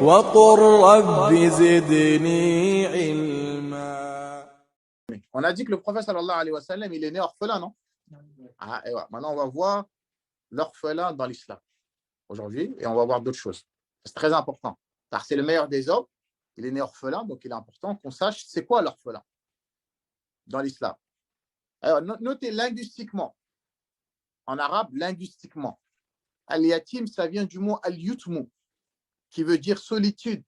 وقل رب زدني علما. On a dit que le prophète sallallahu alayhi wa sallam, il est né orphelin, non? Ah, et voilà. Maintenant, on va voir l'orphelin dans l'islam aujourd'hui et on va voir d'autres choses. C'est très important car c'est le meilleur des hommes. Il est né orphelin, donc il est important qu'on sache c'est quoi l'orphelin dans l'islam. Alors, notez linguistiquement, en arabe, linguistiquement, al-yatim, ça vient du mot al-yutmu, qui veut dire solitude.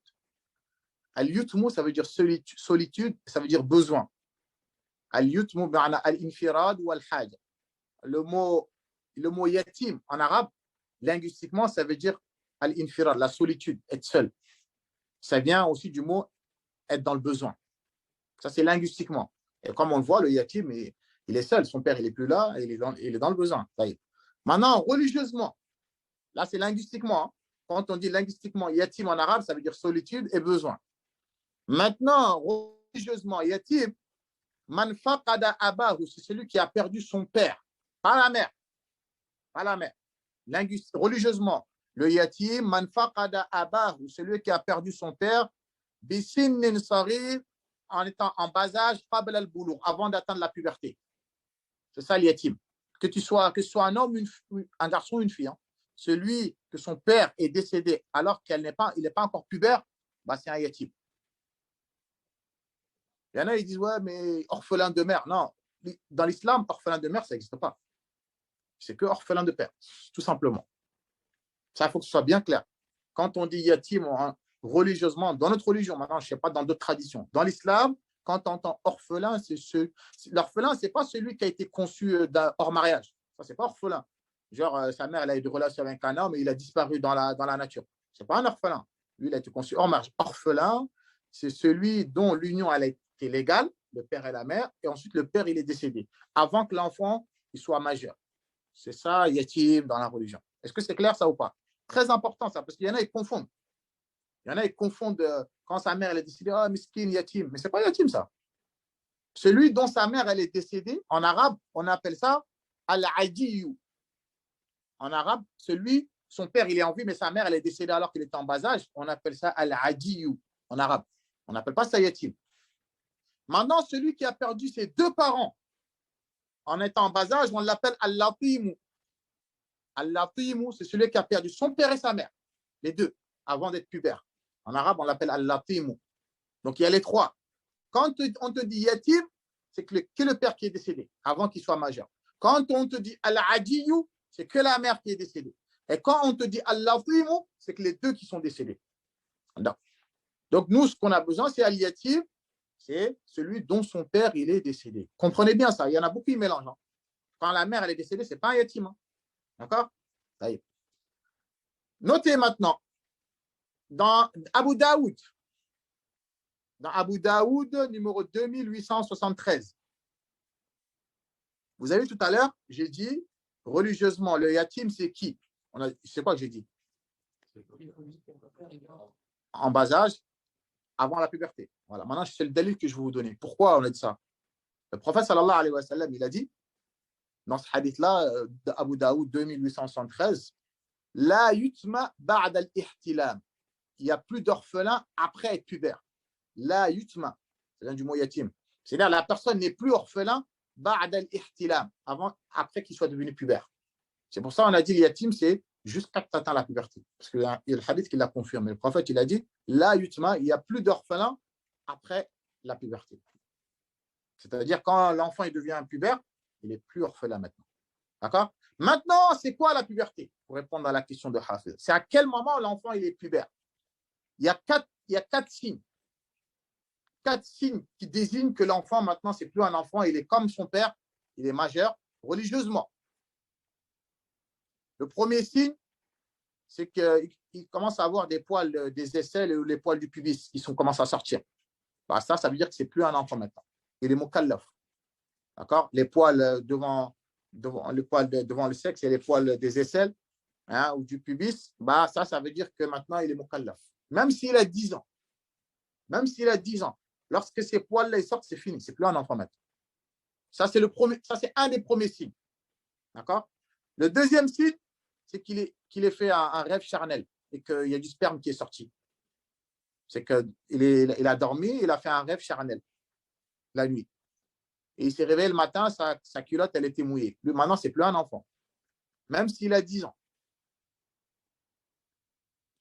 Al-yutmu, ça veut dire solitude, ça veut dire besoin. Al-yutmu, ba'na al-infirad ou al-haja. Le mot yatim en arabe, linguistiquement, ça veut dire al-infirad, la solitude, être seul. Ça vient aussi du mot être dans le besoin. Ça, c'est linguistiquement. Et comme on le voit, le yatim, il est seul. Son père, il n'est plus là, et il est dans le besoin. Ça y est. Maintenant, religieusement, là, c'est linguistiquement. Hein. Quand on dit linguistiquement yatim en arabe, ça veut dire solitude et besoin. Maintenant, religieusement, yatim, man faqada abahu, c'est celui qui a perdu son père, pas la mère. Pas la mère. Religieusement, le yatim, man faqada abahu, celui qui a perdu son père, bisinnin sarir, en étant en bas âge, qabla al-bulugh, avant d'atteindre la puberté. C'est ça le yatim. Que ce soit un homme, un garçon ou une fille, hein. Celui que son père est décédé alors qu'il n'est pas encore pubère, bah, c'est un yatim. Il y en a, ils disent, ouais, mais orphelin de mère. Non, dans l'islam, orphelin de mère, ça n'existe pas. C'est que orphelin de père, tout simplement. Ça, il faut que ce soit bien clair. Quand on dit yatim, religieusement, dans notre religion, maintenant, je ne sais pas, dans d'autres traditions, dans l'islam, quand on entend orphelin, l'orphelin, ce n'est pas celui qui a été conçu hors mariage. Ça, ce n'est pas orphelin. Genre, sa mère, elle a eu des relations avec un homme et il a disparu dans la nature. Ce n'est pas un orphelin. Lui, il a été conçu hors mariage. Orphelin, c'est celui dont l'union a été légale, le père et la mère, et ensuite le père, il est décédé, avant que l'enfant il soit majeur. C'est ça, yatim, dans la religion. Est-ce que c'est clair, ça ou pas? Très important, ça, parce qu'il y en a, ils confondent. Il y en a, ils confondent quand sa mère elle est décédée, ah, miskin, yatim. Mais ce n'est pas yatim, ça. Celui dont sa mère elle est décédée, en arabe, on appelle ça al-ajiyu. En arabe, son père il est en vie, mais sa mère elle est décédée alors qu'il était en bas âge, on appelle ça al-ajiyu en arabe. On n'appelle pas ça yatim. Maintenant, celui qui a perdu ses deux parents en étant en bas âge, on l'appelle al-latimu. Al-latimu, c'est celui qui a perdu son père et sa mère, les deux, avant d'être pubère. En arabe, on l'appelle al-latimu. Donc, il y a les trois. Quand on te dit yatim, c'est que le père qui est décédé, avant qu'il soit majeur. Quand on te dit al-ajiyu, c'est que la mère qui est décédée. Et quand on te dit al-latimu, c'est que les deux qui sont décédés. Donc, nous, ce qu'on a besoin, c'est al-yatim, c'est celui dont son père il est décédé. Comprenez bien ça, il y en a beaucoup qui mélangent. Hein. Quand la mère elle est décédée, ce n'est pas un yatim. Hein. D'accord? Notez maintenant, dans Abu Daoud, numéro 2873, vous avez tout à l'heure, j'ai dit, religieusement, le yatim, c'est qui? C'est quoi que j'ai dit? En bas âge, avant la puberté. Voilà. Maintenant, c'est le dalil que je vais vous donner. Pourquoi on a dit ça? Le prophète, sallallahu alayhi wa sallam, il a dit, dans ce hadith-là, d'Abu Daoud 2873, la yutma ba'da al-ihtilam. Il n'y a plus d'orphelin après être pubère. La yutma, c'est l'un du mot yatim. C'est-à-dire la personne n'est plus orphelin ba'da al-ihtilam, après qu'il soit devenu pubère. C'est pour ça qu'on a dit le yatim, c'est jusqu'à que tu atteins la puberté. Parce qu'il y a le hadith qui l'a confirmé. Le prophète, il a dit, la yutma, il n'y a plus d'orphelin après la puberté. C'est-à-dire quand l'enfant il devient pubère, il n'est plus orphelin maintenant. D'accord? Maintenant, c'est quoi la puberté? Pour répondre à la question de Hafiz. C'est à quel moment l'enfant il est pubère? Il y a quatre signes. 4 signes qui désignent que l'enfant, maintenant, ce n'est plus un enfant, il est comme son père, il est majeur religieusement. Le premier signe, c'est qu'il commence à avoir des poils des aisselles ou les poils du pubis qui commencent à sortir. Bah, ça veut dire que ce n'est plus un enfant maintenant. Il est mukallaf. D'accord? Les poils devant le sexe et les poils des aisselles ou du pubis, bah, ça veut dire que maintenant, il est mukallaf. Même s'il a 10 ans. Même s'il a 10 ans. Lorsque ces poils-là sortent, c'est fini. Ce n'est plus un enfant maintenant. Ça, c'est un des premiers signes. D'accord? Le deuxième signe, c'est qu'il ait fait un rêve charnel et qu'il y a du sperme qui est sorti. C'est qu'il a dormi, il a fait un rêve charnel la nuit. Et il s'est réveillé le matin, sa culotte, elle était mouillée. Lui, maintenant, ce n'est plus un enfant, même s'il a 10 ans.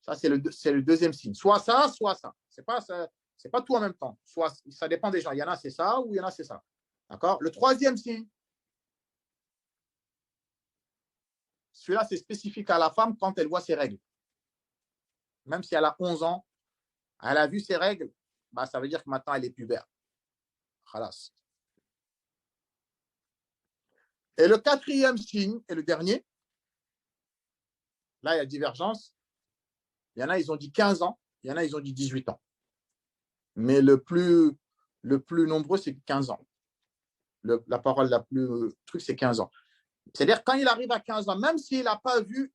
Ça, c'est le deuxième signe. Soit ça, soit ça. Ce n'est pas tout en même temps. Soit, ça dépend des gens. Il y en a, c'est ça, ou il y en a, c'est ça. D'accord? Le troisième signe, celui-là, c'est spécifique à la femme quand elle voit ses règles. Même si elle a 11 ans, elle a vu ses règles, bah, ça veut dire que maintenant, elle est pubère. Khalas. Et le quatrième signe, et le dernier, là, il y a divergence. Il y en a, ils ont dit 15 ans. Il y en a, ils ont dit 18 ans. Mais le plus nombreux, c'est 15 ans. La parole la plus truc, c'est 15 ans. C'est-à-dire, quand il arrive à 15 ans, même s'il n'a pas vu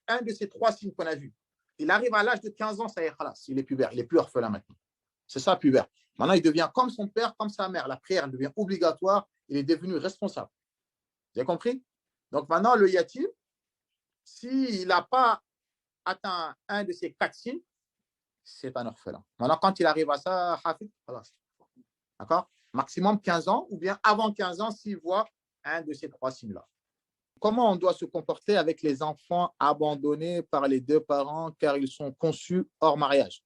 un de ces trois signes qu'on a vus, il arrive à l'âge de 15 ans, ça y est, khalas, il est pubère, il n'est plus orphelin maintenant. C'est ça, pubère. Maintenant, il devient comme son père, comme sa mère. La prière, elle devient obligatoire. Il est devenu responsable. Vous avez compris? Donc maintenant, le yatim, s'il n'a pas atteint un de ces quatre signes, c'est un orphelin. Maintenant, quand il arrive à ça, hafid, khalas. D'accord? Maximum 15 ans, ou bien avant 15 ans, s'il voit un de ces trois signes-là. Comment on doit se comporter avec les enfants abandonnés par les deux parents car ils sont conçus hors mariage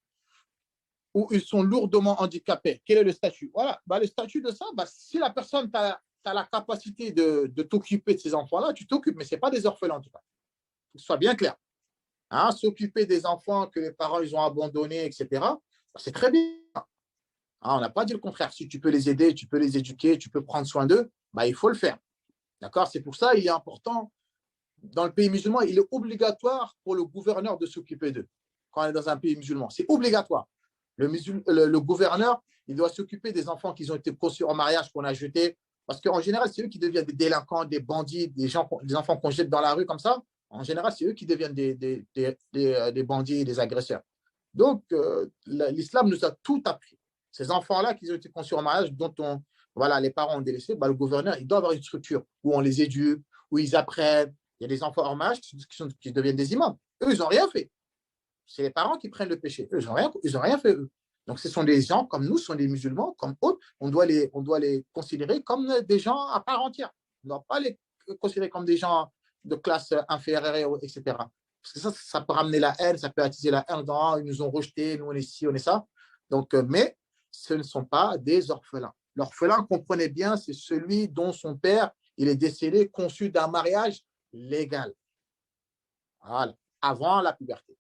ou ils sont lourdement handicapés? Quel est le statut? Voilà, le statut de ça, si la personne a la capacité de t'occuper de ces enfants-là, tu t'occupes, mais ce n'est pas des orphelins en tout cas. Que ce soit bien clair. Hein, s'occuper des enfants que les parents ils ont abandonnés, etc., c'est très bien. Hein, on n'a pas dit le contraire. Si tu peux les aider, tu peux les éduquer, tu peux prendre soin d'eux, il faut le faire. D'accord? C'est pour ça qu'il est important, dans le pays musulman, il est obligatoire pour le gouverneur de s'occuper d'eux. Quand on est dans un pays musulman, c'est obligatoire. Le gouverneur, il doit s'occuper des enfants qui ont été conçus en mariage, qu'on a jetés. Parce qu'en général, c'est eux qui deviennent des délinquants, des bandits, des enfants qu'on jette dans la rue comme ça. En général, c'est eux qui deviennent des bandits, des agresseurs. Donc, l'islam nous a tout appris. Ces enfants-là qui ont été conçus en mariage, dont les parents ont délaissé, le gouverneur, il doit avoir une structure où on les éduque, où ils apprennent. Il y a des enfants en mariage qui deviennent des imams. Eux, ils n'ont rien fait. C'est les parents qui prennent le péché. Eux, ils n'ont rien fait, eux. Donc, ce sont des gens comme nous, ce sont des musulmans, comme autres. On doit les considérer comme des gens à part entière. On ne doit pas les considérer comme des gens de classe inférieure, etc. Parce que ça peut ramener la haine, ça peut attiser la haine. Ils nous ont rejetés, nous, on est ci, on est ça. Donc, mais ce ne sont pas des orphelins. L'orphelin, comprenez bien, c'est celui dont son père il est décédé, conçu d'un mariage légal. Voilà, avant la puberté.